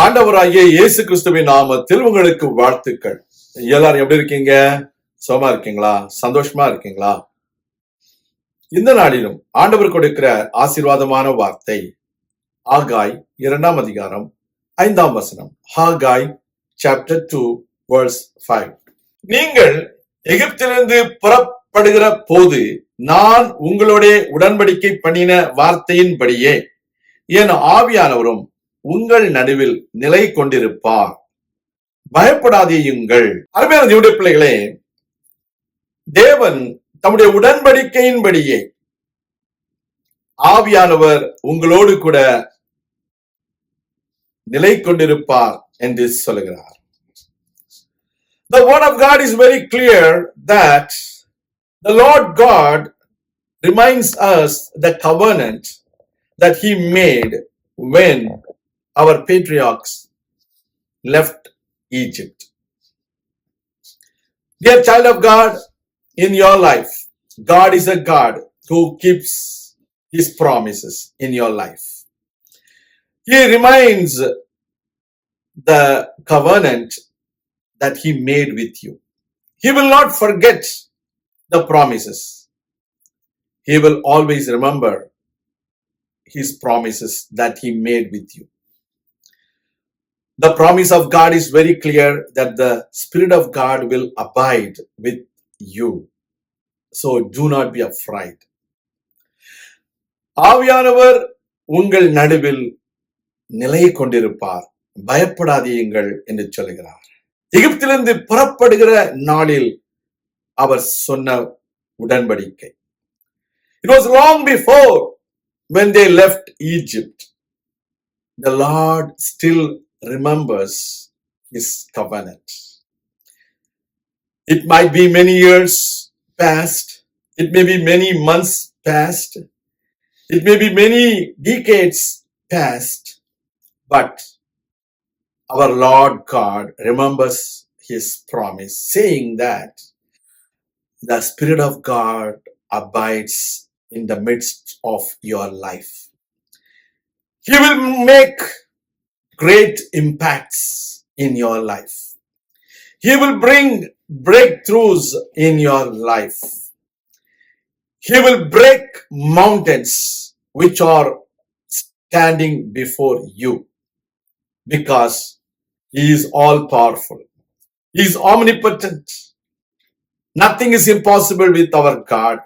ஆண்டவராகிய இயேசு கிறிஸ்துவின் நாமத்தில் உங்களுக்கு வாழ்த்துக்கள். எல்லாரும் எப்படி இருக்கீங்க? சுகமா இருக்கீங்களா? சந்தோஷமா இருக்கீங்களா? இந்த நாளிலும் ஆண்டவர் கொடுக்கிற ஆசீர்வாதமான வார்த்தை ஆகாய் 2 அதிகாரம் 5 வசனம். ஆகாய் chapter 2 verse 5. நீங்கள் எகிப்திலிருந்து புறப்படுகிற போது நான் உங்களோட உடன்படிக்கை பண்ணின வார்த்தையின்படியே என் ஆவியானவரும் உங்கள் நடுவில் நிலை கொண்டிருப்பார், பயப்படாதேயுங்கள். அருமையான தேவனுடைய பிள்ளைகளே, தேவன் தம்முடைய உடன்படிக்கையின்படியே ஆவியானவர் உங்களோடு கூட நிலை கொண்டிருப்பார் என்று சொல்லுகிறார். The word of God is very clear that the Lord God reminds us the covenant that he made when our patriarchs left Egypt. Dear child of God, in your life, God is a God who keeps his promises in your life. He reminds the covenant that he made with you. He will not forget the promises. He will always remember his promises that he made with you. The promise of God is very clear that the Spirit of God will abide with you. So do not be afraid. ஆவியானவர் உங்கள் நடுவில் நிலை கொண்டிருப்பார், பயப்படாதீங்கள் என்று சொல்கிறார். எகிப்திலிருந்து புறப்படுகிற நாளில் அவர் சொன்ன உடன்படிக்கை. It was long before when they left Egypt. The Lord still remembers his covenant. It might be many years past. It may be many months past. It may be many decades past. But our Lord God remembers his promise, saying that the Spirit of God abides in the midst of your life. He will make great impacts in your life. He will bring breakthroughs in your life. He will break mountains which are standing before you, because he is all powerful. He is omnipotent. Nothing is impossible with our God.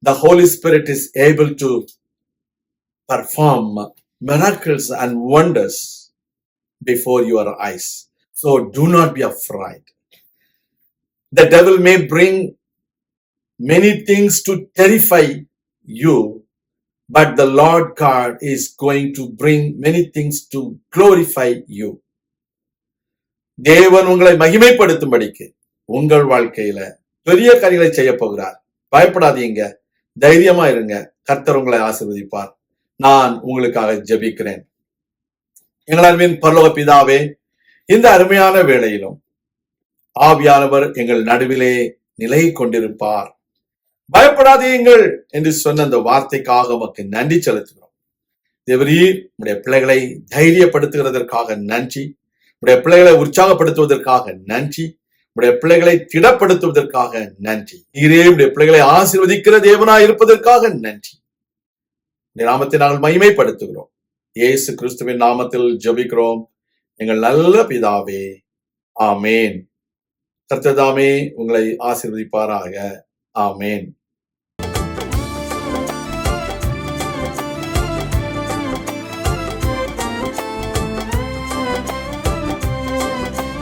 The Holy Spirit is able to perform miracles and wonders before your eyes. So do not be afraid. The devil may bring many things to terrify you, but the Lord God is going to bring many things to glorify you. தேவன் உங்களை மகிமைப்படுத்தும்படிக்கு உங்கள் வாழ்க்கையில பெரிய காரியங்களை செய்ய போகிறார். பயப்படாதீங்க, தைரியமா இருங்க. கர்த்தர் உங்களை ஆசீர்வதிப்பார். நான் உங்களுக்காக ஜெபிக்கிறேன். எங்களின் பரலோக பிதாவே, இந்த அருமையான வேளையிலும் ஆவியானவர் எங்கள் நடுவிலே நிலை கொண்டிருப்பார், பயப்படாதீங்கள் என்று சொன்ன அந்த வார்த்தைக்காக உமக்கு நன்றி செலுத்துகிறோம். தேவரீர் உடைய பிள்ளைகளை தைரியப்படுத்துகிறதற்காக நன்றி. உடைய பிள்ளைகளை உற்சாகப்படுத்துவதற்காக நன்றி. உடைய பிள்ளைகளை திடப்படுத்துவதற்காக நன்றி. நீரே உடைய பிள்ளைகளை ஆசீர்வதிக்கிற தேவனாய் இருப்பதற்காக நன்றி. நாமத்தை நாங்கள் மகிமைப்படுத்துகிறோம். இயேசு கிறிஸ்துவின் நாமத்தில் ஜெபிக்கிறோம் எங்கள் நல்ல பிதாவே, ஆமேன். கர்த்தர் தாமே உங்களை ஆசீர்வதிப்பாராக. ஆமேன்.